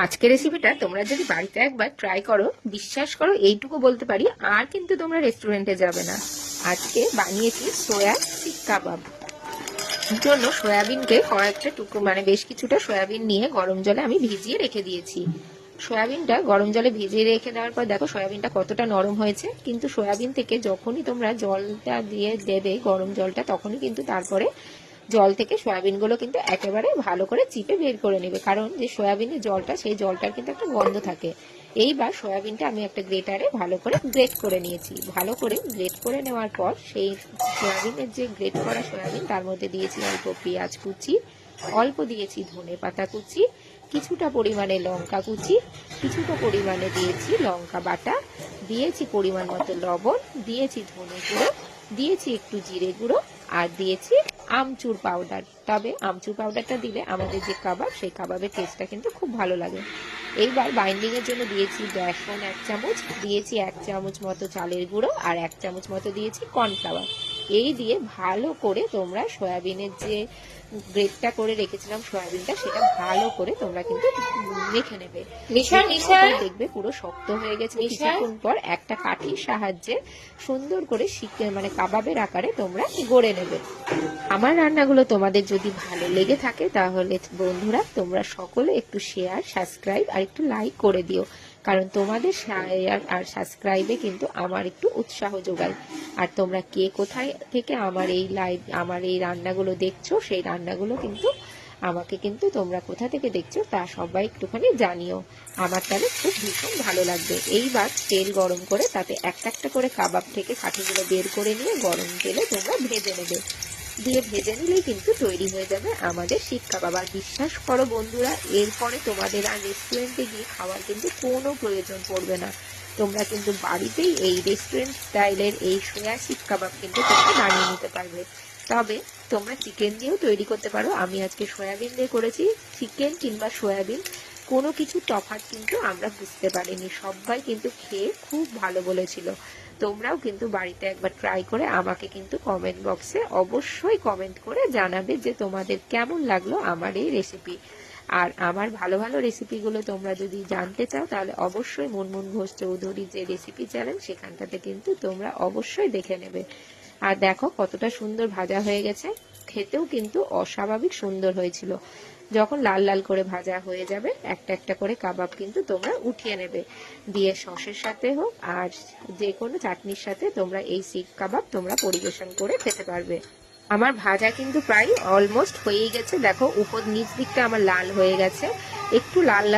আজকের রেসিপিটা তোমরা যদি বাড়িতে একবার ট্রাই করো, বিশ্বাস করো এইটুকু বলতে পারি, আর কিন্তু তোমরা রেস্টুরেন্টে যাবে না। আজকে বানিয়েছি সোয়া শিক কাবাব। জন্য সয়াবিনকে কয়েকটা টুকরো বেশ কিছুটা সয়াবিন নিয়ে গরম জলে আমি ভিজিয়ে রেখে দিয়েছি। সয়াবিনটা গরম জলে ভিজিয়ে রেখে দেওয়ার পর দেখো সয়াবিনটা কতটা নরম হয়েছে। কিন্তু সয়াবিন থেকে যখনই তোমরা জলটা দিয়ে দেবে, গরম জলটা, তখনই কিন্তু তারপরে জল থেকে সয়াবিনগুলো কিন্তু একেবারে ভালো করে চিপে বের করে নেবে, কারণ যে সয়াবিনের জলটা, সেই জলটার কিন্তু একটা গন্ধ থাকে। এইবার সয়াবিনটা আমি একটা গ্রেটারে ভালো করে গ্রেট করে নিয়েছি। ভালো করে গ্রেট করে নেওয়ার পর সেই সয়াবিনের যে গ্রেট করা সয়াবিন, তার মধ্যে দিয়েছি অল্প পেঁয়াজ কুচি, অল্প দিয়েছি ধনে পাতা কুচি, কিছুটা পরিমাণে লঙ্কা কুচি, কিছুটা পরিমাণে দিয়েছি লঙ্কা বাটা, দিয়েছি পরিমাণ মতো লবণ, দিয়েছি ধনে গুঁড়ো, দিয়েছি একটু জিরে গুঁড়ো, আর দিয়েছি আমচুর পাউডার। তবে আমচুর পাউডারটা দিলে আমাদের যে কাবাব, সেই কাবাবের টেস্টটা কিন্তু খুব ভালো লাগে। এইবার বাইন্ডিং এর জন্য দিয়েছি বেসন 1 চামচ, দিয়েছি 1 চামচ মতো চালের গুঁড়ো, আর 1 চামচ মতো দিয়েছি কর্নফ্লাওয়ার। এই দিয়ে ভালো করে তোমরা সয়াবিনের যে গ্রেটটা করে রেখেছিলাম সয়াবিনটা, সেটা ভালো করে তোমরা কিন্তু মেখে নেবে। দেখবে পুরো শক্ত হয়ে গেছে। কিছুক্ষণ পর একটা কাঠির সাহায্যে সুন্দর করে কাবাবের আকারে তোমরা গড়ে নেবে। আমার রান্নাগুলো তোমাদের যদি ভালো লেগে থাকে, তাহলে বন্ধুরা তোমরা সকলে একটু শেয়ার, সাবস্ক্রাইব আর একটু লাইক করে দিও, কারণ তোমাদের শেয়ার আর সাবস্ক্রাইবে কিন্তু আমার একটু উৎসাহ যোগায়। আর তোমরা কে কোথায় থেকে আমার এই রান্নাগুলো দেখছো, সেই রান্নাগুলো কিন্তু আমাকে কিন্তু তোমরা কোথা থেকে দেখছো তা সবাই একটুখানি জানিও, আমার তাহলে খুব ভীষণ ভালো লাগবে। এইবার তেল গরম করে তাতে একটা একটা করে কাবাব থেকে কাঠিগুলো বের করে নিয়ে গরম তেলে তোমরা ভেজে নেবে। দিয়ে ভেজে নিলেই কিন্তু তৈরি হয়ে যাবে আমাদের শিক কাবাব। আর বিশ্বাস করো বন্ধুরা, এরপরে তোমাদের আর রেস্টুরেন্টে গিয়ে খাওয়ার কিন্তু কোনো প্রয়োজন পড়বে না। তোমরা কিন্তু বাড়িতেই এই রেস্টুরেন্ট স্টাইলের এই সোয়া শিক কাবাব কিন্তু তোমরা বানিয়ে নিতে পারবে। তবে তোমরা চিকেন দিয়েও তৈরি করতে পারো। আমি আজকে সয়াবিন দিয়ে করেছি। চিকেন কিংবা সয়াবিন কোনো কিছু তফাৎ কিন্তু আমরা বুঝতে পারিনি, সবাই কিন্তু খেয়ে খুব ভালো বলেছিল। তোমরাও কিন্তু বাড়িতে একবার ট্রাই করে আমাকে কিন্তু কমেন্ট বক্সে অবশ্যই কমেন্ট করে জানাবে যে তোমাদের কেমন লাগলো আমার এই রেসিপি। আর আমার ভালো ভালো রেসিপিগুলো তোমরা যদি জানতে চাও, তাহলে অবশ্যই মুনমুন ঘোষ চৌধুরী যে রেসিপি চ্যানেল, সেখানটাতে কিন্তু তোমরা অবশ্যই দেখে নেবে। আর দেখো কতটা সুন্দর ভাজা হয়ে গেছে, খেতেও কিন্তু অস্বাভাবিক সুন্দর হয়েছিল। যখন লাল লাল করে ভাজা হয়ে যাবে, একটা একটা করে কাবাব কিন্তু তোমরা উঠিয়ে নেবে। দিয়ে সসের সাথে হোক আর যে কোনো চাটনির সাথে তোমরা এই শিক কাবাব তোমরা পরিবেশন করে খেতে পারবে। আমার ভাজা কিন্তু প্রায় অলমোস্ট হয়েই গেছে। দেখো উপর নিচ দিকটা আমার লাল হয়ে গেছে, একটু লাল লাল